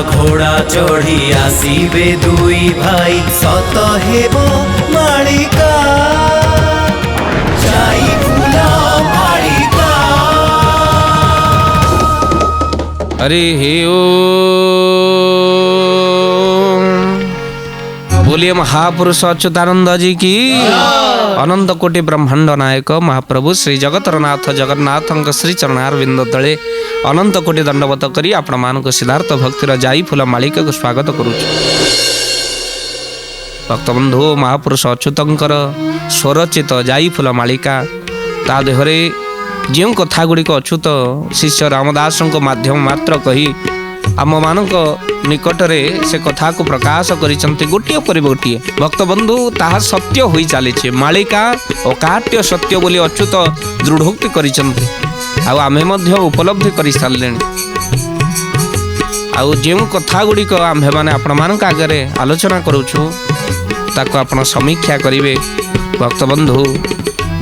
घोड़ा चढ़ी आसीबे दुई भाई सत हेबो मालिका जाई फूल मालिका। अरे हे ओ बोलिए महापुरुष अच्युतानंद जी की। अनंत कोटि ब्रह्मांड नायक महाप्रभु श्री जगतर नाथ जगन्नाथ श्री चरणारविंद तले अनंत कोटि दंडवत करी आपण मानक सिद्धार्थ भक्तिर जाई फूल मालिका को स्वागत करुछु। भक्तबंधु महापुरुष अच्युतंकर स्वरचित जाई फूल मालिका ता देहरे जो कथा गुड़िक अच्युत शिष्य रामदास माध्यम मात्र कही आम मानक निकटरे से कथा को प्रकाश करिसंति गोटिए पर गोटिए। भक्तबंधु ताहा सत्य होई चली मालिका अकाट्य सत्य बोली अच्युत दृढ़ोक्ति करिसंति आउ आमे मध्य उपलब्धि करि सारलेनी। आउ जो कथा गुड़िक आम्भे माने आपण मानक आगे आलोचना करूछु ताको आपण समीक्षा करिवे। भक्तबंधु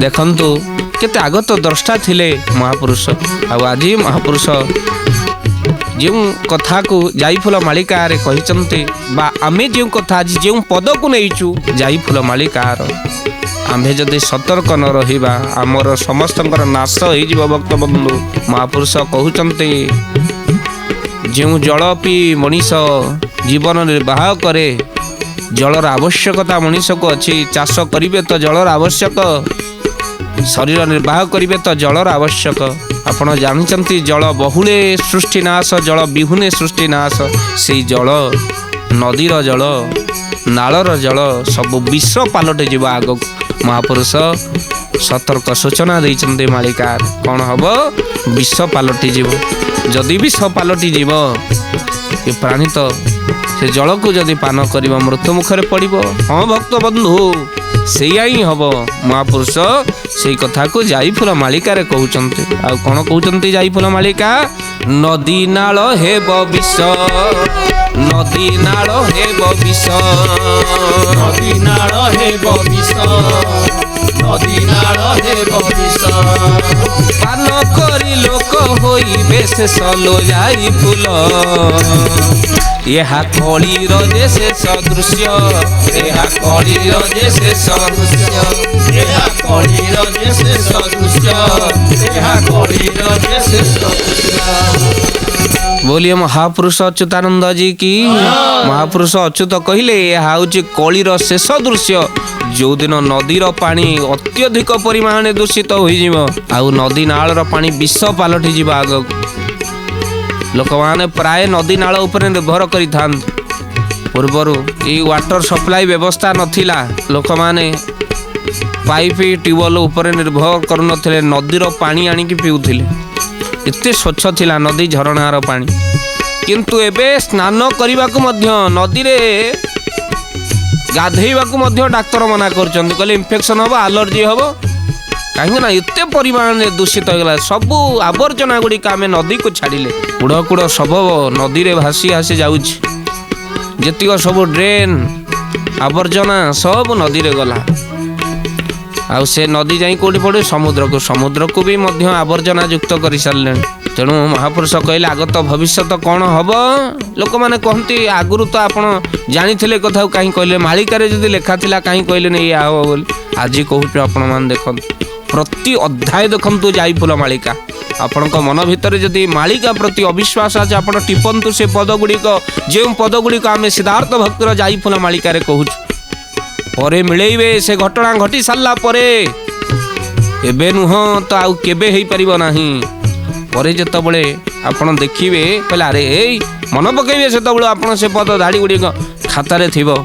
देखंतु केते आगत द्रष्टा थिले महापुरुष आउ आज महापुरुष जो कथा को जाई फूल मालिका रे कहिचंती बा आमे जो कथा आज जो पद को नहींचु जाई फूल मालिकार आम्भे जदि सतर्क न रहिबा आमर समस्तंकर नाश हो जिवो। भक्तबंधु महापुरुष कहउचंती जो जल पी मनीष जीवन निर्वाह करे जलर आवश्यकता मनीष को अच्छी चाष करिवे तो जलर आवश्यक शरीर निर्वाह करिवे तो जलर आवश्यक। आपण जानते जल बहुले सृष्टि नाश जल विहुने सृष्टि नाश से जल नदीर जल नालर जल सब विष पलटि जीव आग महापुरुष सतर्क सूचना देइचंते मालिकार कौन हम विष पलटि जीव जदि विष पलटि जीव ये प्राणी तो से जल को जदि पान कर मृत्यु मुखरे पड़ो। हाँ भक्त बंधु सेया ही हम महापुरुष से कथा को जाई फूल मालिका रे कहउचंती। आ कोन कहउचंती जाई फूल मालिका नदी नाल हेब विष नदी नाल हेब विष नदी नाल हेब विष नदी नाल हेब विष पान करी लोक होइबे शेष लो जाई फूल यहा कलीर जे सदृश्य यहा कलीर जे सदृश्य यहा कलीर जे सदृश्य यहा कलीर जे सदृश्य। बोलिए महापुरुष अच्युतानंद जी की। महापुरुष अच्युत कहले यह हूँ कलीर शेष दृश्य जो दिन नदीर पानी अत्यधिक परिमाण दूषित हो आउ नदी नालर पानी विष पलटि जीव आग लोक माने प्राय नदी नाल उपरे निर्भर करि पूर्वर ये वाटर सप्लाई व्यवस्था नथिला लोक माने पाइप ट्यूबवेल उपरे निर्भर करुनथिले नदीर पानी आनिकी पिउथिले एते स्वच्छ थिला नदी झरणार पानी किंतु एबे स्नान करने को नदी रे गाधेइबाकू मध्य डाक्तर मना करछन्ती कहले इन्फेक्शन हबो एलर्जी हबो कहीं ना एते परिमाण में दूषित हो गला सबू आवर्जना गुड़िक आम नदी को छाड़िले कूड़ कूड़ सब नदी रे भासी भासी जाउछि जेतिक सब ड्रेन आवर्जना सब नदी रे गला आउ से नदी जाई कोठी पड़े समुद्र को भी मध्य आवर्जना युक्त कर सारे। तेणु महापुरुष कहले आगत भविष्यत कौन हम लोक मैंने कहती आगुरी तो आपड़ जानी कथा कहीं कहले मालिकार जदि लेखा थिला कहीं कहले नहीं या हम बोली आज कहूँ आपण मैंने देख प्रति अध्याय देखु जाई फूल मालिका आपण मन भितर जदि मालिका प्रति अविश्वास आज आप टिपंतु से पद गुड़िक जो पद गुड़िक आम सिद्धार्थ भक्तिर जाई फूल मालिकार कहूँ परे मिलेइबे से घटना घटी सारला परे एबे नुह तो आउ केबे हेई परिबो नाही परे जतबळे आपण देखिबे कहला अरे ए मन पकेइबे सेतबळे आपण से पद धाड़ी गुडी खाता रे थिबो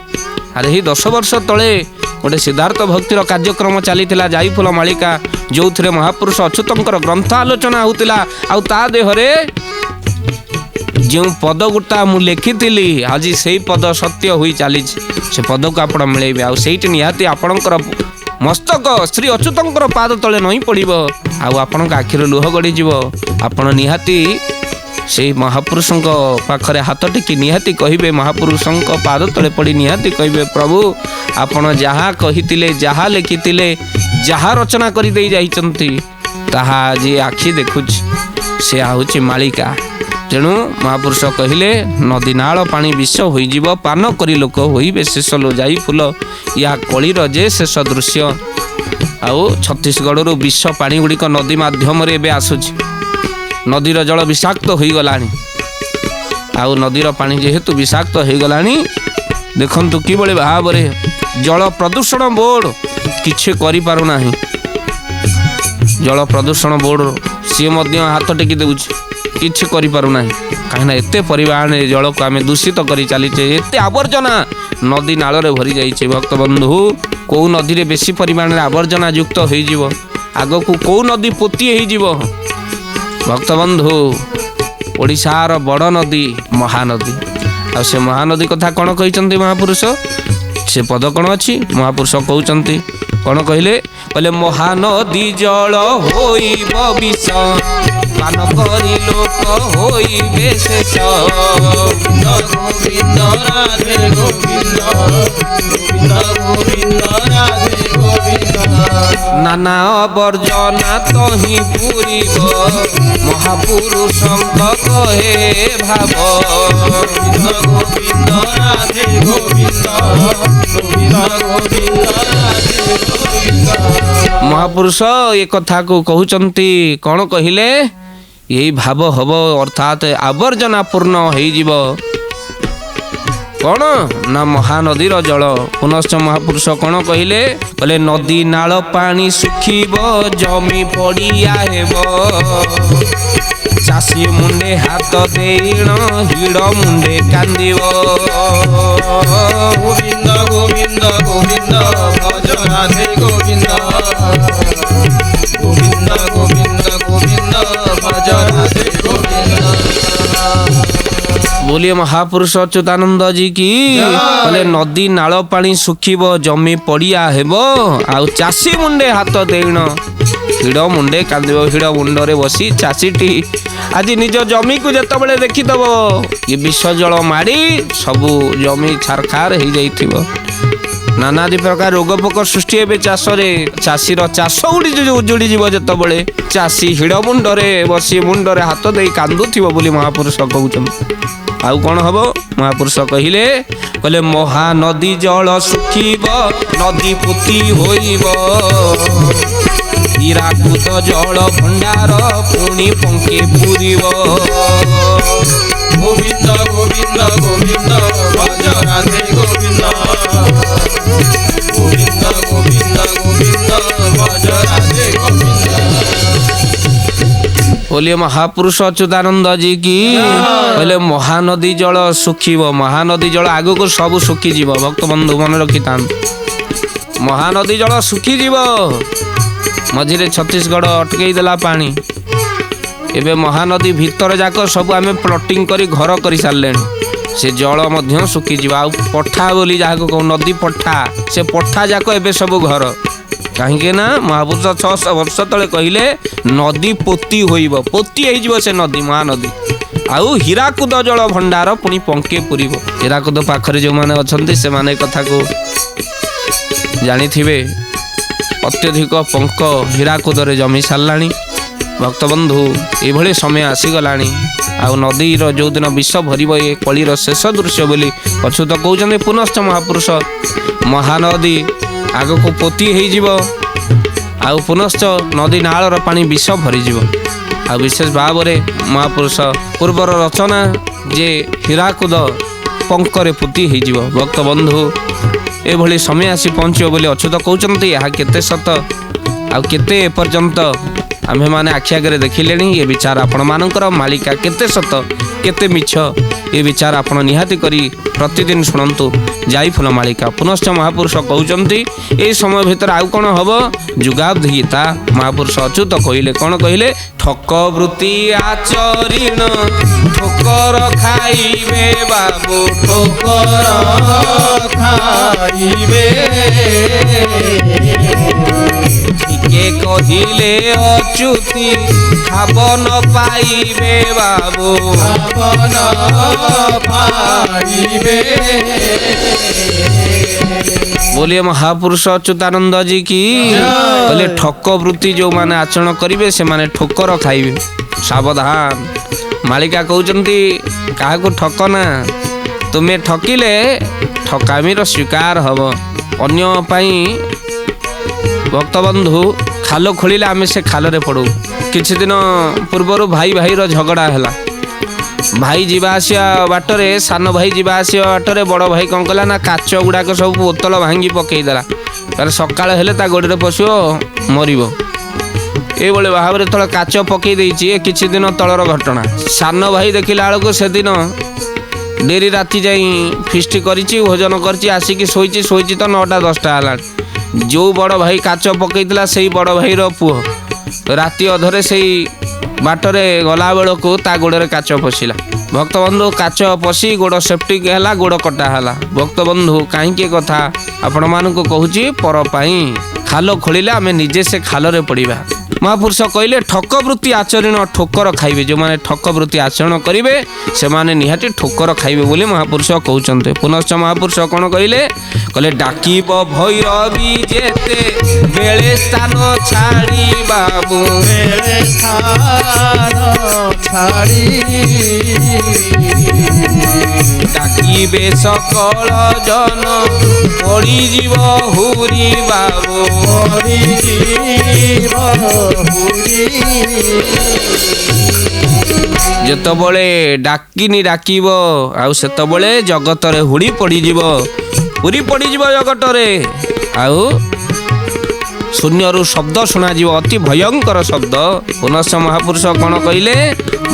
अरे ही 10 वर्ष तळे गोटे सिद्धार्थ भक्तिर कार्यक्रम चलीथिला जाई फूल मालिका जो थरे महापुरुष अच्युतंकर ग्रंथ आलोचना होतिला आउ ता देहरे जो पद गुटा मु लिखी आज से पद सत्य हुई चली से पद को आप मिलेबे आईटी निहाती आपणकर मस्तक श्री अच्युतंकर पाद तले नहीं पड़ो आपण आखिर लुह गड़ी जीव आपण निहाती से महापुरुषों पाखरे हाथ टेकी निहाती कहिबे महापुरुषों पाद तले पड़ी निहाती कहिबे प्रभु आपण जहाँ कहितिले जहाँ लिखितिले जहाँ रचना करि देई जाइचंती ताहा आज आखि देखुछि से आउछि मालिका ତେଣୁ ମହାପୁରୁଷ କହିଲେ ନଦୀ ନାଳ ପାଣି ବିଷ ହୋଇଯିବ, ପାନ କରି ଲୋକ ହୋଇବେ ଶେଷ लो ଯାଇ ଫୁଲ, ୟା କଳିର ଯେ ଶେଷ ଦୃଶ୍ୟ। ଆଉ ଛତିଶଗଡ଼ରୁ ବିଷ ପାଣି ଗୁଡ଼ିକ ନଦୀ ମାଧ୍ୟମରେ ଏବେ ଆସୁଛି। ନଦୀର ଜଳ ବିଷାକ୍ତ ହୋଇଗଲାଣି। ଆଉ ନଦୀର ପାଣି ଯେହେତୁ ବିଷାକ୍ତ ହୋଇଗଲାଣି, ଦେଖନ୍ତୁ କିଭଳି ଭାବରେ ଜଳ ପ୍ରଦୂଷଣ ବୋର୍ଡ କିଛି କରିପାରୁନାହିଁ। ଜଳ ପ୍ରଦୂଷଣ ବୋର୍ଡ ସିଏ ମଧ୍ୟ ହାତ ଟେକି ଦେଉଛି, କିଛି କରିପାରୁନାହିଁ। କାହିଁକିନା ଏତେ ପରିମାଣରେ ଜଳକୁ ଆମେ ଦୂଷିତ କରି ଚାଲିଛେ, ଏତେ ଆବର୍ଜନା ନଦୀ ନାଳରେ ଭରି ଯାଇଛି। ଭକ୍ତବନ୍ଧୁ, କେଉଁ ନଦୀରେ ବେଶୀ ପରିମାଣରେ ଆବର୍ଜନା ଯୁକ୍ତ ହୋଇଯିବ, ଆଗକୁ କେଉଁ ନଦୀ ପୋତି ହେଇଯିବ। ଭକ୍ତବନ୍ଧୁ, ଓଡ଼ିଶାର ବଡ଼ ନଦୀ ମହାନଦୀ। ଆଉ ସେ ମହାନଦୀ କଥା କ'ଣ କହିଛନ୍ତି ମହାପୁରୁଷ? ସେ ପଦ କ'ଣ ଅଛି? ମହାପୁରୁଷ କହୁଛନ୍ତି କ'ଣ କହିଲେ? କହିଲେ ମହାନଦୀ ଜଳ ହୋଇବ ବିଷ, ପାନ କରି ଲୋକ ହୋଇବେ ଶେଷ। ଗୋବିନ୍ଦ ରାଧେ ଗୋବିନ୍ଦ, ଗୋବିନ୍ଦ ଗୋବିନ୍ଦ ରାଧେ ଗୋବିନ୍ଦ। ନାନା ଅବର୍ଜନା ତହିଁ ପୁରିବ, ମହାପୁରୁଷଙ୍କ କହେ ଭାବ। ଗୋବିନ୍ଦ ଗୋବିନ୍ଦ ରାଧେ ଗୋବିନ୍ଦ, ଗୋବିନ୍ଦ ଗୋବିନ୍ଦ ରାଧେ ଗୋବିନ୍ଦ। ମହାପୁରୁଷ ଏ କଥାକୁ କହୁଛନ୍ତି କ'ଣ କହିଲେ? ଏଇ ଭାବ ହବ, ଅର୍ଥାତ୍ ଆବର୍ଜନା ପୂର୍ଣ୍ଣ ହେଇଯିବ। କ'ଣ ନା ମହାନଦୀର ଜଳ। ପୁନଶ୍ଚ ମହାପୁରୁଷ କ'ଣ କହିଲେ? କହିଲେ ନଦୀ ନାଳ ପାଣି ଶୁଖିବ, ଜମି ପଡ଼ିଆ ହେବ। ଚାଷୀ ମୁଣ୍ଡେ ହାତ ଦେଇଣ, ହିଡ଼ ମୁଣ୍ଡେ କାନ୍ଦିବ। ଗୋବିନ୍ଦ ଗୋବିନ୍ଦ ଗୋବିନ୍ଦ ଭଜ ରାଧେ ଗୋବିନ୍ଦ, ଗୋବିନ୍ଦ ଗୋବିନ୍ଦ ଗୋବିନ୍ଦ ଭଜ ରାଧେ ଗୋବିନ୍ଦ। बोलिए महापुरुष अच्युतानंद जी की। कहले नदी नाल पानी सुखिब, जमी पड़िया हेब, आउ चाषी मुंडे हाथ देण, हिड़ मुंडे कांदिब। हिड़ मुंडरे बसी चाषीटी आज निज जमी को जेतबेले देखिदब, ये विष जल माड़ी सबू जमी छारखार हो जाइथिब। नानादि प्रकार रोग पोक सृष्टि हे चाषरे। चाषीर चाष उजुड़ी जीव जेतबेले चाषी हिड़ मुंडरे बसी मुंडरे हाथ दे कांदुथिब बोली महापुरुष कहउछन। आउ कौन हम? महापुरुष कहले कहले महानदी जल सुखिब, नदी पुति होइब, हीराकुद जल भंडार पुणी पंके पूरिब। गोविंद गोविंद गोविंद भज राधे गोविंद, गोविंद गोविंद गोविंद भज राधे गोविंद। बोलिए महापुरुष अच्युतानंद जी की। कहले महानदी जल सुखिब, महानदी जल आगु को सब सुखी जीव। भक्त बंधु मन रखी था, महानदी जल सुखी जीव। मझिरे छत्तीसगढ़ अटकई देला पानी, एबे महानदी भीतर जाक सब आमे प्लटिंग करी घर कर सारे, से जल मध्य सुखी जीव। आ पठा बोली जहाँ को नदी पठा, से पठा जाक एबे सब घर। कहीं ना महापुरुष 600 वर्ष तले कहले नदी पोती होइब, पोती हो से नदी महानदी। आउ हीराकुद जल भंडार पुणी पंके पूरिब। हीराकुद पाखरे जो माने अछंती से माने कथा को जानी थिबे, अत्यधिक पंक हीराकुदरे जमी सारलाणी। भक्तबंधु एभली समय आसीगलाणी। आउ नदीर जो दिन विष भरिब, ये कलिर शेष दृश्य बोली अच्युत कहउछन्ते। पुनश्च महापुरुष महानदी आग को पोती हो, आउ पुनश्च नदी नालर पानी विष भरीज। आ विशेष भाव में महापुरुष पूर्वर रचना जे हीराकुद पंकरे पोती हो। भक्त बंधु एभली समय आसी पहुँचो बोली अच्युत कहउछन्ते। यह केते सत आउ केते एपर्यंत आम्भे माने आखि आगे देखिले। ये विचार आपण मानकर मालिका केते सत केते मिछ, ये विचार आपण निहाती करी प्रतिदिन शुणु जाई फूल मालिका। पुनश्च महापुरुष कहउछन्ती ए समय भितर आउ कोन हबो? जुगाब्ध गीता महापुरुष अच्युत कहले कोन कहले? ठक वृत्ति आचरिण ठोकर खाइबे बाबू, ठोकर खाइबे। के कहिले अच्युति खाबन पाइबे बाबू, खाबन पाइबे। बोलिए महापुरुष अच्युतानंद जी की। बोले ठक वृत्ति जो माने आचरण करिवे से माने ठोकर खाइबे। सावधान, ମାଳିକା କହୁଛନ୍ତି କାହାକୁ ଠକ ନା, ତୁମେ ଠକିଲେ ଠକାମିର ଶିକାର ହବ। ଅନ୍ୟ ପାଇଁ ଭକ୍ତବନ୍ଧୁ ଖାଲ ଖୋଳିଲେ ଆମେ ସେ ଖାଲରେ ପଡ଼ୁ। କିଛି ଦିନ ପୂର୍ବରୁ ଭାଇ ଭାଇର ଝଗଡ଼ା ହେଲା। ଭାଇ ଯିବା ଆସିବା ବାଟରେ, ସାନ ଭାଇ ଯିବା ଆସିବା ବାଟରେ ବଡ଼ ଭାଇ କ'ଣ କଲା ନା କାଚ ଗୁଡ଼ାକ ସବୁ ବୋତଲ ଭାଙ୍ଗି ପକେଇଦେଲା। ତାର ସକାଳ ହେଲେ ତା ଗୋଡ଼ରେ ପଶିବ, ମରିବ। ଏଇଭଳି ଭାବରେ ତଳେ କାଚ ପକେଇ ଦେଇଛି। ଏ କିଛି ଦିନ ତଳର ଘଟଣା। ସାନ ଭାଇ ଦେଖିଲା ବେଳକୁ ସେଦିନ ଡେରି ରାତି ଯାଇ ଫିଷ୍ଟ କରିଛି, ଭୋଜନ କରିଛି, ଆସିକି ଶୋଇଛି ତ 9ଟା 10ଟା ହେଲାଣି। ଯେଉଁ ବଡ଼ ଭାଇ କାଚ ପକେଇଥିଲା ସେଇ ବଡ଼ ଭାଇର ପୁଅ ରାତି ଅଧରେ ସେଇ ବାଟରେ ଗଲାବେଳକୁ ତା ଗୋଡ଼ରେ କାଚ ପଶିଲା। ଭକ୍ତବନ୍ଧୁ କାଚ ପଶି ଗୋଡ଼ ସେଫ୍ଟିକ୍ ହେଲା, ଗୋଡ଼ କଟା ହେଲା। ଭକ୍ତବନ୍ଧୁ କାହିଁକି କଥା ଆପଣମାନଙ୍କୁ କହୁଛି, ପର ପାଇଁ ଖାଲ ଖୋଳିଲେ ଆମେ ନିଜେ ସେ ଖାଲରେ ପଡ଼ିବା। ମହାପୁରୁଷ କହିଲେ ଠକ ବୃତ୍ତି ଆଚରଣ ଠୋକର ଖାଇବେ। ଯେଉଁମାନେ ଠକ ବୃତ୍ତି ଆଚରଣ କରିବେ ସେମାନେ ନିହାତି ଠୋକର ଖାଇବେ ବୋଲି ମହାପୁରୁଷ କହୁଛନ୍ତି। ପୁନଶ୍ଚ ମହାପୁରୁଷ କ'ଣ କହିଲେ, କହିଲେ ଡାକିବ ଭୈରବୀ ଯେତେ ବେଳେ ସ୍ଥାନ ଛାଡ଼ି ବାବୁ, ବେଳେ ସ୍ଥାନ ଛାଡ଼ି ଡାକିବେ ସକଳ ଜନ ପଡ଼ିଯିବ ହୁରି ବାବୁ, ମରିଯିବ ହୁରି। ଯେତେବେଳେ ଡାକିବ ଆଉ ସେତେବେଳେ ଜଗତରେ ହୁଡ଼ି ପଡ଼ିଯିବ, ହୁରି ପଡ଼ିଯିବ ଜଗତରେ। ଆଉ ଶୂନ୍ୟରୁ ଶବ୍ଦ ଶୁଣାଯିବ, ଅତି ଭୟଙ୍କର ଶବ୍ଦ। ପୁନଶ୍ଚ ମହାପୁରୁଷ କ'ଣ କହିଲେ,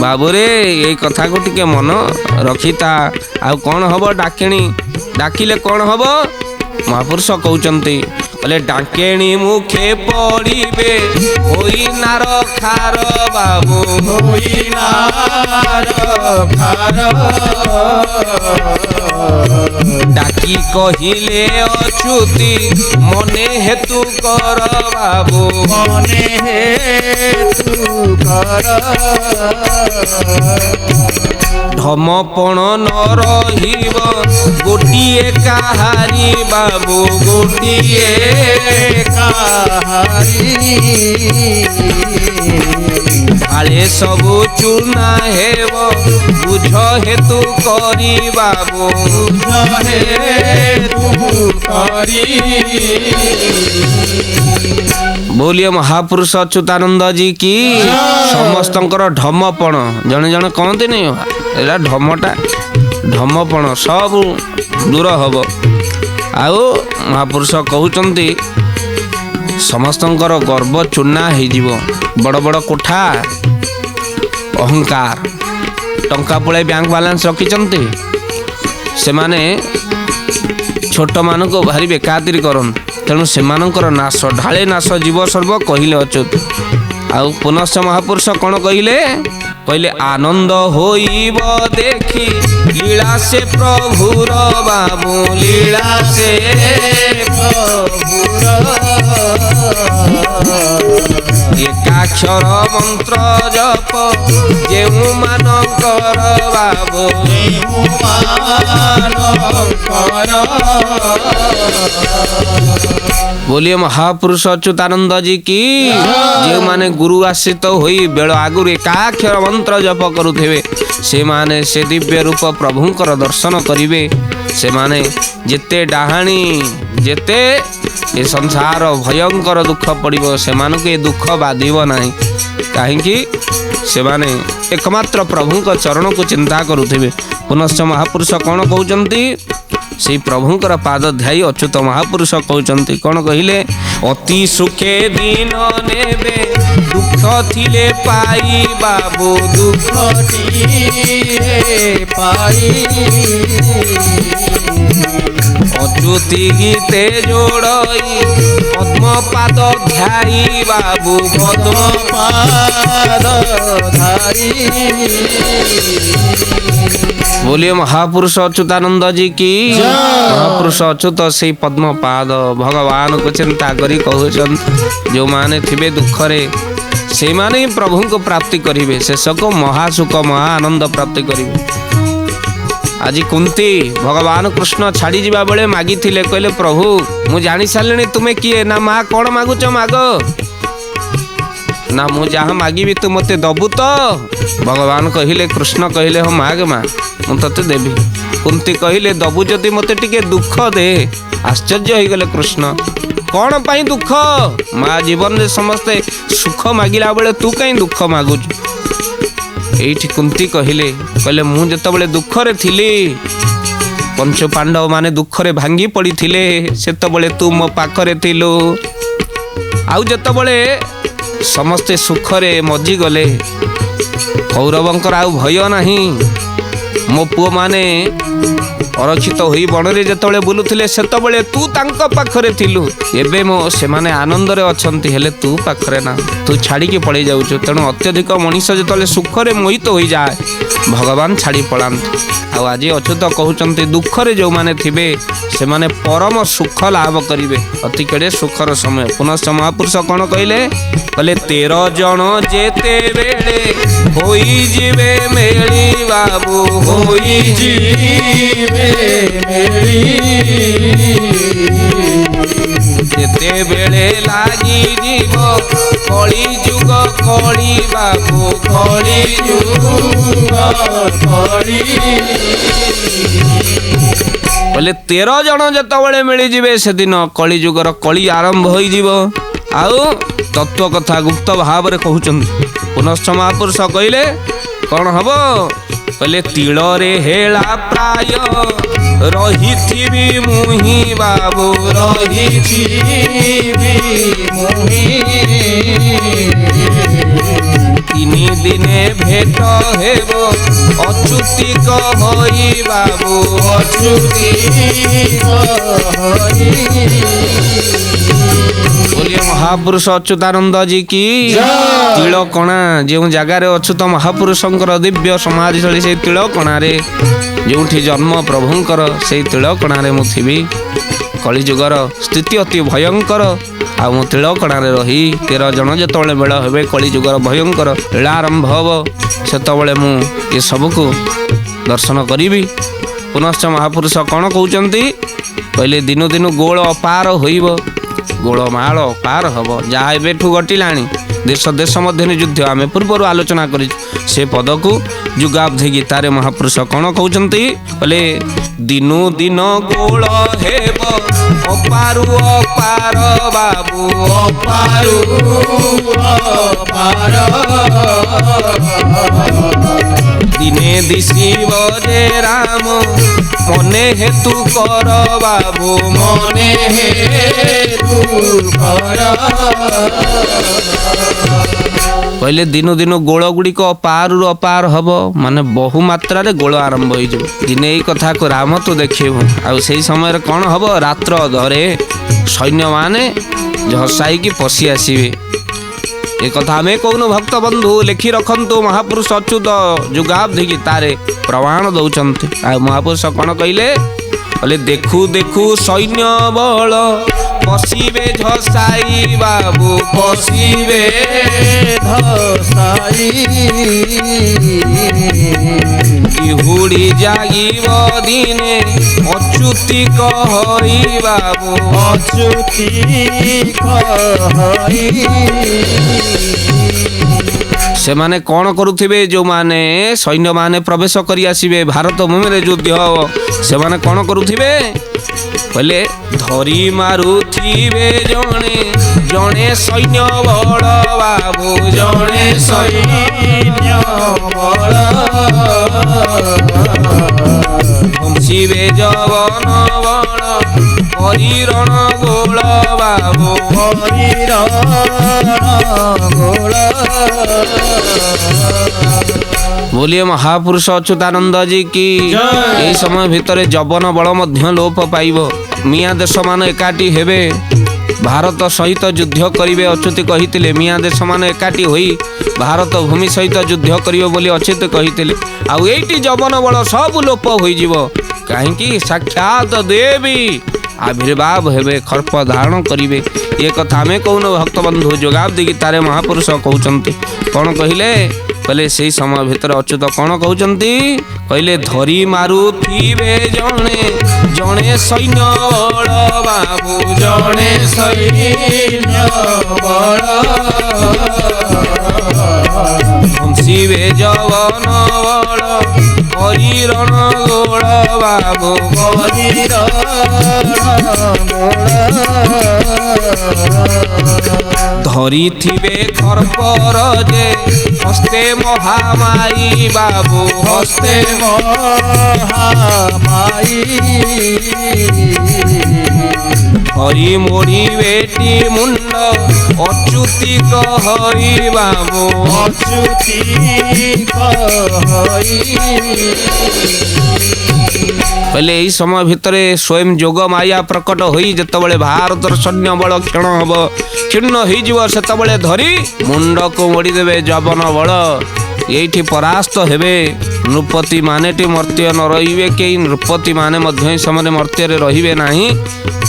ବାବୁରେ ଏଇ କଥାକୁ ଟିକେ ମନ ରଖିଥା। ଆଉ କ'ଣ ହବ ଡାକିଣୀ ଡାକିଲେ କ'ଣ ହବ? ମହାପୁରୁଷ କହୁଛନ୍ତି, କହିଲେ ଡାକେଣୀ ମୁଖେ ପଡ଼ିବେ ହୋଇନାର ଖାର ବାବୁ, ହୋଇନାର ଖାର। ଡାକି କହିଲେ ଅଚ୍ୟୁତି ମନେ ହେତୁ କର ବାବୁ, ମନେ ହେତୁ କର। ଢମପଣ ନ ରହିବ ଗୋଟିଏ କାହାରି ବାବୁ, ଗୋଟିଏ କାହାରି। ଢାଳେ ସବୁ ଚୂନା ହେବ ବୁଝ ହେତୁ କରି ବାବୁ, ହେତୁ କରି। ବୋଲିଏ ମହାପୁରୁଷ ଅଚ୍ୟୁତାନନ୍ଦ ଜୀ କି। ସମସ୍ତଙ୍କର ଢମପଣ, ଜଣେ ଜଣେ କହନ୍ତିନି ଏଇଟା ଢମପଣ ସବୁ ଦୂର ହବ। ଆଉ ମହାପୁରୁଷ କହୁଛନ୍ତି ସମସ୍ତଙ୍କର ଗର୍ବ ଚୂନା ହେଇଯିବ। ବଡ଼ ବଡ଼ କୋଠା, ଅହଙ୍କାର, ଟଙ୍କା ପଳାଇ ବ୍ୟାଙ୍କ ବାଲାନ୍ସ ରଖିଛନ୍ତି, ସେମାନେ ଛୋଟମାନଙ୍କୁ ଭାରି ବେକାତିରି କରନ୍ତି। ତେଣୁ ସେମାନଙ୍କର ନାଶ, ଢାଳେ ନାଶ ଜୀବ ସର୍ବ କହିଲେ ଅଚ୍ୟୁତ। ଆଉ ପୁନଶ୍ଚ ମହାପୁରୁଷ କ'ଣ କହିଲେ, କହିଲେ ଆନନ୍ଦ ହୋଇବ ଦେଖି ଲୀଳା ସେ ପ୍ରଭୁର ବାବୁ, ଲୀଳା ସେ ପ୍ରଭୁର। ଏକାକ୍ଷର ମନ୍ତ୍ର ଜପ ଯେଉଁମାନଙ୍କର ବାବୁ, ବୋଲିଏ ମହାପୁରୁଷ ଅଚ୍ୟୁତାନନ୍ଦ ଜୀ କି। ଯେଉଁମାନେ ଗୁରୁ ଆଶ୍ରିତ ହୋଇ ବେଳ ଆଗରୁ ଏକାକ୍ଷର ମନ୍ତ୍ର ଜପ କରୁଥିବେ ସେମାନେ ସେ ଦିବ୍ୟ ରୂପ ପ୍ରଭୁଙ୍କର ଦର୍ଶନ କରିବେ। ସେମାନେ ଯେତେ ଡାହାଣୀ, ଯେତେ ଏ ସଂସାର ଭୟଙ୍କର ଦୁଃଖ ପଡ଼ିବ ସେମାନଙ୍କୁ ଏ ଦୁଃଖ ବାଧିବ ନାହିଁ। କାହିଁକି? ସେମାନେ ଏକମାତ୍ର ପ୍ରଭୁଙ୍କ ଚରଣକୁ ଚିନ୍ତା କରୁଥିବେ। ପୁନଶ୍ଚ ମହାପୁରୁଷ କ'ଣ କହୁଛନ୍ତି, ସେଇ ପ୍ରଭୁଙ୍କର ପାଦ ଧ୍ୟାଇ ଅଚ୍ୟୁତ ମହାପୁରୁଷ କହୁଛନ୍ତି କ'ଣ କହିଲେ, ଅତି ସୁଖେ ଦିନ ନେବେ ଦୁଃଖ ଥିଲେ ପାଇ ବାବୁ, ଦୁଃଖଟିରେ ପାଇ। ଅଚ୍ୟୁତି ଗୀତେ ଯୋଡ଼ଇ ପଦ୍ମ ପାଦ ଧ୍ୟାଇ ବାବୁ, ପଦ୍ମ ପାଦ ଧାରି। बोलिए महापुरुष अच्युतानंद जी की। महापुरुष अच्युत से पद्म पाद भगवान को चिंता करी कहउछन, जो माने थिबे दुख रे से माने प्रभु को प्राप्ति करिवे, शेषक महासुख महा आनंद प्राप्ति करिवे। आज कुंती भगवान कृष्ण छाड़ी जीवा बेले मागी थिले, कहले प्रभु मु जानी सारलेनी तुमे किए ना, माँ कौन मागुच माग ନା ମୁଁ ଯାହା ମାଗିବି ତୁ ମୋତେ ଦବୁ ତ? ଭଗବାନ କହିଲେ, କୃଷ୍ଣ କହିଲେ ହଁ ମାଗ ମା, ମୁଁ ତତେ ଦେବି। କୁନ୍ତି କହିଲେ ଦବୁ ଯଦି ମୋତେ ଟିକେ ଦୁଃଖ ଦେ। ଆଶ୍ଚର୍ଯ୍ୟ ହେଇଗଲେ କୃଷ୍ଣ, କ'ଣ ପାଇଁ ଦୁଃଖ? ମା ଜୀବନରେ ସମସ୍ତେ ସୁଖ ମାଗିଲା ବେଳେ ତୁ କାହିଁ ଦୁଃଖ ମାଗୁଛୁ? ଏଇଠି କୁନ୍ତି କହିଲେ ମୁଁ ଯେତେବେଳେ ଦୁଃଖରେ ଥିଲି, ପଞ୍ଚ ପାଣ୍ଡବ ମାନେ ଦୁଃଖରେ ଭାଙ୍ଗି ପଡ଼ିଥିଲେ, ସେତେବେଳେ ତୁ ମୋ ପାଖରେ ଥିଲୁ। ଆଉ ଯେତେବେଳେ ସମସ୍ତେ ସୁଖରେ ମଜିଗଲେ, କୌରବଙ୍କର ଆଉ ଭୟ ନାହିଁ, ମୋ ପୁଅମାନେ ଅରକ୍ଷିତ ହୋଇ ବଣରେ ଯେତେବେଳେ ବୁଲୁଥିଲେ, ସେତେବେଳେ ତୁ ତାଙ୍କ ପାଖରେ ଥିଲୁ। ଏବେ ସେମାନେ ଆନନ୍ଦରେ ଅଛନ୍ତି, ହେଲେ ତୁ ପାଖରେ ନା, ତୁ ଛାଡ଼ିକି ପଳେଇ ଯାଉଛୁ। ତେଣୁ ଅତ୍ୟଧିକ ମଣିଷ ଯେତେବେଳେ ସୁଖରେ ମୋହିତ ହୋଇଯାଏ, ଭଗବାନ ଛାଡ଼ି ପଳାନ୍ତି। ଆଉ ଆଜି ଅଚ୍ୟୁତ କହୁଛନ୍ତି, ଦୁଃଖରେ ଯେଉଁମାନେ ଥିବେ ସେମାନେ ପରମ ସୁଖ ଲାଭ କରିବେ। ଅତି କେଡ଼େ ସୁଖର ସମୟ। ପୁନଶ୍ଚ ମହାପୁରୁଷ କ'ଣ କହିଲେ? 13 ଜଣ ଯେତେବେଳେ ହୋଇଯିବେ ମେଳି ବାବୁ, ହୋଇଯିବେ ମେଳି, ଯେତେବେଳେ ଲାଗିଯିବ କଳି ଯୁଗ କଳି ବାବୁ, କଳି ଯୁଗ କଳି। 13 ଜଣ ଯେତେବେଳେ ମିଳିଯିବେ, ସେଦିନ କଳି ଯୁଗର କଳି ଆରମ୍ଭ ହୋଇଯିବ। ଆଉ ତତ୍ଵ କଥା ଗୁପ୍ତ ଭାବରେ କହୁଛନ୍ତି। ପୁନଶ୍ଚ ମହାପୁରୁଷ କହିଲେ କ'ଣ ହବ? ତିଳରେ ହେଳା ପ୍ରାୟ ରହିଥିବି ମୁହିଁ ବାବୁ, ରହିଥିବି ମୁହିଁ, 3 ଦିନେ ଭେଟ ହେବ ଅଚ୍ୟୁତିକ ହୋଇ ବାବୁ, ଅଚ୍ୟୁତିକ ହୋଇ। बोलिए महापुरुष अच्युतानंद जी की। तिलकणा जो जगार अच्युत महापुरुषंकर दिव्य समाधिस्थली से तिलकणा जो जन्म प्रभुंकर से तिलकणा मु थी। कलिजुगर स्थिति अति भयंकर। आ मु तिलकणा रही 13 जन जो मेल हे कलिजुगर भयंकर लीला आरंभ हम से ये सबको दर्शन करी। पुनश्च महापुरुष कौन कहते कहले दिनु दिनु गोल अपार होइब, गोलमाल पार हम जहाँ एबेठू घटिलाणी। देश देश मध्य युद्ध आम पूर्वर आलोचना कर से पद को जुगाब्धि गीतारे महापुरुष कौन कहते बोले दिनु दिन गोल हेब अपारु अपार बाबू, अपारु अपार, दिने दिशिब जे राम मने हेतु कर बाबू, मने हेतु कर। कहले दिनु दिनु गोल गुड़िक अपारु अपार हम माने बहु मात्रा रे गोल आरंभ हो दिने यही कथा को राम तू देखिबू। आ से समय कौन हम रात्र धरे सैन्य माने झसाई की पशि आसवे। ये कथा आम कौन भक्त बंधु लिखि रखंतु। महापुरुष अच्युत जुगाब्धि गीतारे प्रमाण दौरान। महापुरुष कौन कहले बोले देखू देखू सैन्य बल पशिबे झसाई बाबू, पशिबे झसाई, इहुड़ी जागिब दिने अच्युतिक होई बाबू, अच्युतिक होई। से माने कौन करुथिबे जो माने सैन्य माने प्रवेश करी आसीबे भारत भूमि रे युद्ध हो। से माने कौन करुथिबे बोले धरी मारुथिबे जणे जणे सैन्य बड़ बाबू, जणे सैन्य बड़, धमसिबे जवन बड़ हरिरण गोल बाबू, हरिरण गोल। बोलिए महापुरुष अच्युतानंद जी की। यही समय भितर जवन बल मध्य लोप पाइब। मिया देश मान एकाठी हेबे, भारत सहित युद्ध करिवे। अच्युत कहिथिले मिया देश मान एकाठी होई भारत भूमि सहित युद्ध करिवे बोली अच्युत कहिथिले। आ एइटी जवन बल सब लोप होई जिवो, काहेकि साक्षात देवी आविर्भाव हेबे, खर्प धारण करिवे। ये कथा में कौन भक्त बंधु जोगाब्धि गीतारे महापुरुष कहउचंती। कौन कहिले बोले से समय भितर अच्युत कौन कहउचंती कहले धरी मारुथिबे जणे ଜଣେ ସୈନ୍ୟ ବଳ ବାବୁ ଜଣେ ସୈନ୍ୟ ବଳ ବଂଶୀବେ ଯବନ ବଳ ହରିରଣ ଗୋଳ ବାବୁ ଧରିଥିବେ ଖର୍ପର ଯେ ହସ୍ତେ ମହାମାଇ ବାବୁ ହସ୍ତେ ମହାମାଇ ହରି ମୋଡ଼ିବେଟି ମୁଣ୍ଡ ଅଚ୍ୟୁତି କହି ବାବୁ ଅଚ୍ୟୁତି କହି କହିଲେ ଏହି ସମୟ ଭିତରେ ସ୍ୱୟଂ ଯୋଗ ମାୟା ପ୍ରକଟ ହୋଇ ଯେତେବେଳେ ଭାରତର ସୈନ୍ୟ ବଳ କ୍ଷଣ ହେବ କ୍ଷୀର୍ଣ୍ଣ ହେଇଯିବ ସେତେବେଳେ ଧରି ମୁଣ୍ଡକୁ ମୋଡ଼ିଦେବେ ଯବନ ବଳ ଏଇଠି ପରାସ୍ତ ହେବେ ନୃପତି ମାନେଟି ମର୍ତ୍ତ୍ୟ ନ ରହିବେ କେହି ନୃପତି ମାନେ ମଧ୍ୟ ଏହି ସମୟରେ ମର୍ତ୍ତ୍ୟରେ ରହିବେ ନାହିଁ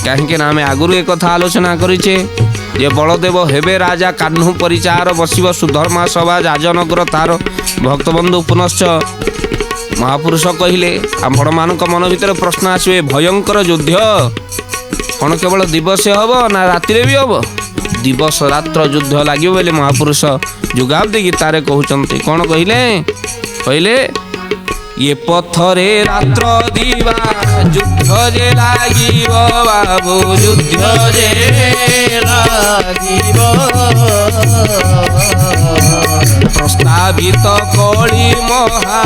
କାହିଁକି ନା ଆମେ ଆଗରୁ ଏକଥା ଆଲୋଚନା କରିଛେ ଯେ ବଳଦେବ ହେବେ ରାଜା କାହ୍ନୁ ପରିଚାର ବସିବ ସୁଧର୍ମା ସଭା ରାଜନଗର ତାର ଭକ୍ତବନ୍ଧୁ ପୁନଶ୍ଚ ମହାପୁରୁଷ କହିଲେ ଆପଣମାନଙ୍କ ମନ ଭିତରେ ପ୍ରଶ୍ନ ଆସିବେ ଭୟଙ୍କର ଯୁଦ୍ଧ କ'ଣ କେବଳ ଦିବସେ ହେବ ନା ରାତିରେ ବି ହେବ ଦିବସ ରାତ୍ର ଯୁଦ୍ଧ ଲାଗିବ ବୋଲି ମହାପୁରୁଷ ଯୁଗାବ ଦେଇକି ତାରେ କହୁଛନ୍ତି କ'ଣ କହିଲେ ଏ ପଥରେ ରାତ୍ର ଦିବା ଯୁଦ୍ଧ ଯେ ଲାଗିବ ବାବୁ ଯୁଦ୍ଧ ଯେ ଲାଗିବ ପ୍ରସ୍ତାବିତ କଳି ମହା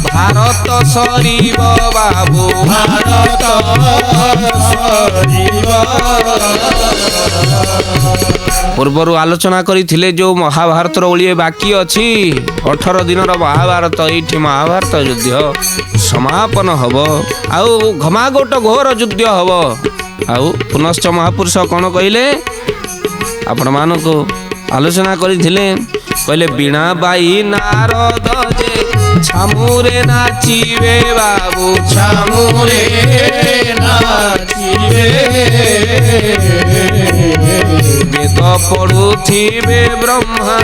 ଭାରତ ସରିବ ବାବୁ ଭାରତ ସରିବ ପୂର୍ବରୁ ଆଲୋଚନା କରିଥିଲେ ଯେଉଁ ମହାଭାରତର ଓଳିଏ ବାକି ଅଛି 18 ଦିନର ମହାଭାରତ ଏଇଠି ମହାଭାରତ ଯୁଦ୍ଧ ସମାପନ ହେବ ଆଉ ଘମାଘୋଟ ଘୋର ଯୁଦ୍ଧ ହେବ ଆଉ ପୁନଶ୍ଚ ମହାପୁରୁଷ କ'ଣ କହିଲେ ଆପଣମାନଙ୍କୁ ଆଲୋଚନା କରିଥିଲେ କହିଲେ ବୀଣା ବାଇ ନାରଦ ଯେ ଛାମୁରେ ନାଚିବେ ବାବୁ ଛାମୁରେ ନାଚିବେ ବେଦ ପଢୁଥିବେ ବ୍ରହ୍ମା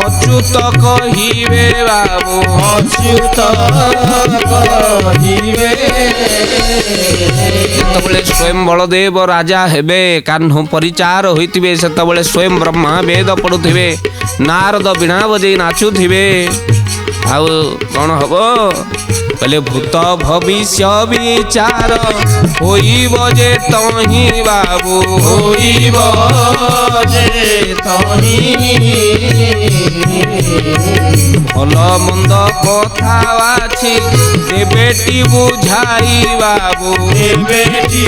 ଅଚ୍ୟୁତ କହିବେ ବାବୁ ଅଚ୍ୟୁତ କହିବେ ଯେତେବେଳେ ସ୍ୱୟଂ ବଳଦେବ ରାଜା ହେବେ କାହ୍ନୁ ପରିଚାର ହୋଇଥିବେ ସେତେବେଳେ ସ୍ୱୟଂ ବ୍ରହ୍ମା ବେଦ ପଢୁଥିବେ ନାରଦ ବୀଣା ବଜେଇ ନାଚୁଥିବେ ଆଉ କ'ଣ ହବ କହିଲେ ଭୂତ ଭବିଷ୍ୟ ବିଚାର ହୋଇବ ଯେ ତହିଁ ବାବୁ ହୋଇବ ଯେ ତହିଁ ଭଲ ମନ୍ଦ କଥା ଅଛି ଦେବେଟି ବୁଝାଇ ବାବୁ ବେଟି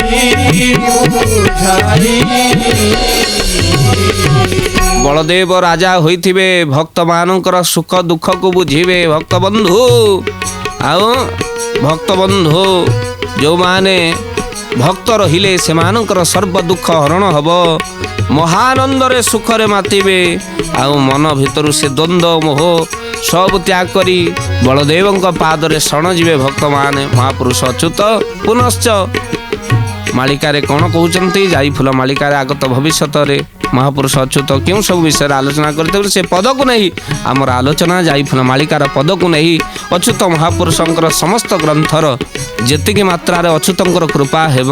ବୁଝାଇ ବଳଦେବ ରାଜା ହୋଇଥିବେ ଭକ୍ତମାନଙ୍କର ସୁଖ ଦୁଃଖକୁ ବୁଝିବେ ଭକ୍ତବନ୍ଧୁ ଆଉ ଭକ୍ତବନ୍ଧୁ ଯେଉଁମାନେ ଭକ୍ତ ରହିଲେ ସେମାନଙ୍କର ସର୍ବ ଦୁଃଖ ହରଣ ହେବ ମହାନନ୍ଦରେ ସୁଖରେ ମାତିବେ ଆଉ ମନ ଭିତରୁ ସେ ଦ୍ୱନ୍ଦ୍ୱ ମୋହ ସବୁ ତ୍ୟାଗ କରି ବଳଦେବଙ୍କ ପାଦରେ ଶରଣ ଯିବେ ଭକ୍ତମାନେ ମହାପୁରୁଷ ଅଚ୍ୟୁତ ପୁନଶ୍ଚ ମାଳିକାରେ କ'ଣ କହୁଛନ୍ତି ଯାଇ ଫୁଲ ମାଳିକାରେ ଆଗତ ଭବିଷ୍ୟତରେ ମହାପୁରୁଷ ଅଚ୍ୟୁତ କେଉଁ ସବୁ ବିଷୟରେ ଆଲୋଚନା କରିଥିବେ ସେ ପଦକୁ ନେଇ ଆମର ଆଲୋଚନା ଯାଇ ଫୁଲ ମାଳିକାର ପଦକୁ ନେଇ ଅଚ୍ୟୁତ ମହାପୁରୁଷଙ୍କର ସମସ୍ତ ଗ୍ରନ୍ଥର ଯେତିକି ମାତ୍ରାରେ ଅଚ୍ୟୁତଙ୍କର କୃପା ହେବ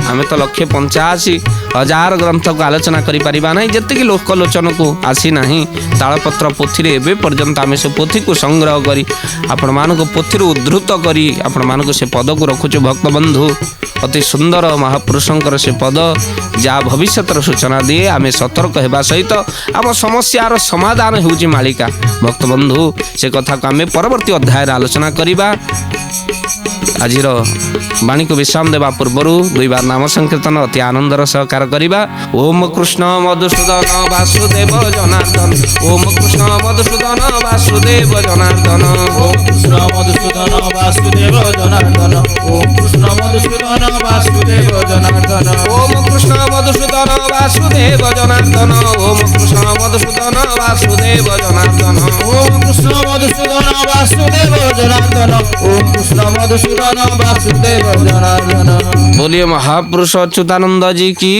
ଆମେ ତ 185,000 ଗ୍ରନ୍ଥକୁ ଆଲୋଚନା କରିପାରିବା ନାହିଁ ଯେତିକି ଲୋକଲୋଚନକୁ ଆସିନାହିଁ ତାଳପତ୍ର ପୋଥିରେ ଏବେ ପର୍ଯ୍ୟନ୍ତ ଆମେ ସେ ପୋଥିକୁ ସଂଗ୍ରହ କରି ଆପଣମାନଙ୍କୁ ପୋଥିରୁ ଉଦ୍ଧୃତ କରି ଆପଣମାନଙ୍କୁ ସେ ପଦକୁ ରଖୁଛୁ ଭକ୍ତବନ୍ଧୁ ଅତି ସୁନ୍ଦର ମହାପୁରୁଷଙ୍କର ସେ ପଦ ଯାହା ଭବିଷ୍ୟତର ସୂଚନା ଦିଏ ଆମେ ସତର୍କ ହେବା ସହିତ ଆମ ସମସ୍ୟାର ସମାଧାନ ହେଉଛି ମାଳିକା ଭକ୍ତବନ୍ଧୁ ସେ କଥାକୁ ଆମେ ପରବର୍ତ୍ତୀ ଅଧ୍ୟାୟରେ ଆଲୋଚନା କରିବା ଆଜିର ବାଣୀକୁ ବିଶ୍ରାମ ଦେବା ପୂର୍ବରୁ ଦୁଇବାର ନାମ ସଂକୀର୍ତ୍ତନ ଅତି ଆନନ୍ଦର ସହକାର କରିବା ଓମ୍ କୃଷ୍ଣ ମଧୁସୂଦନ ବାସୁଦେବ ଜନାର୍ଦ୍ଦନ ଓମ୍ କୃଷ୍ଣ ମଧୁସୂଦନ ବାସୁଦେବ ଜନାର୍ଦ୍ଦନ ଓମ୍ କୃଷ୍ଣ ମଧୁସୂଦନ ବାସୁଦେବ ଜନାର୍ଦ୍ଦନ ଓମ୍ କୃଷ୍ଣ ମଧୁସୂଦନ ବାସୁଦେବ ଜନାର୍ଦ୍ଦନ ଓମ୍ କୃଷ୍ଣ ମଧୁସୂଦନ ବାସୁଦେବ ଜନାର୍ଦ୍ଦନ ଓମ୍ କୃଷ୍ଣ ମଧୁସୂଦନ ବାସୁଦେବ ଜନାର୍ଦ୍ଦନ ଓମ୍ କୃଷ୍ଣ ମଧୁସୂଦନ ବାସୁଦେବ ଜନାର୍ଦ୍ଦନ ଓମ୍ କୃଷ୍ଣ ମଧୁସୂଦନ ବାସୁଦେବ ଜନାର୍ଦ୍ଦନ बोलिए महापुरुष अच्युतानंद जी की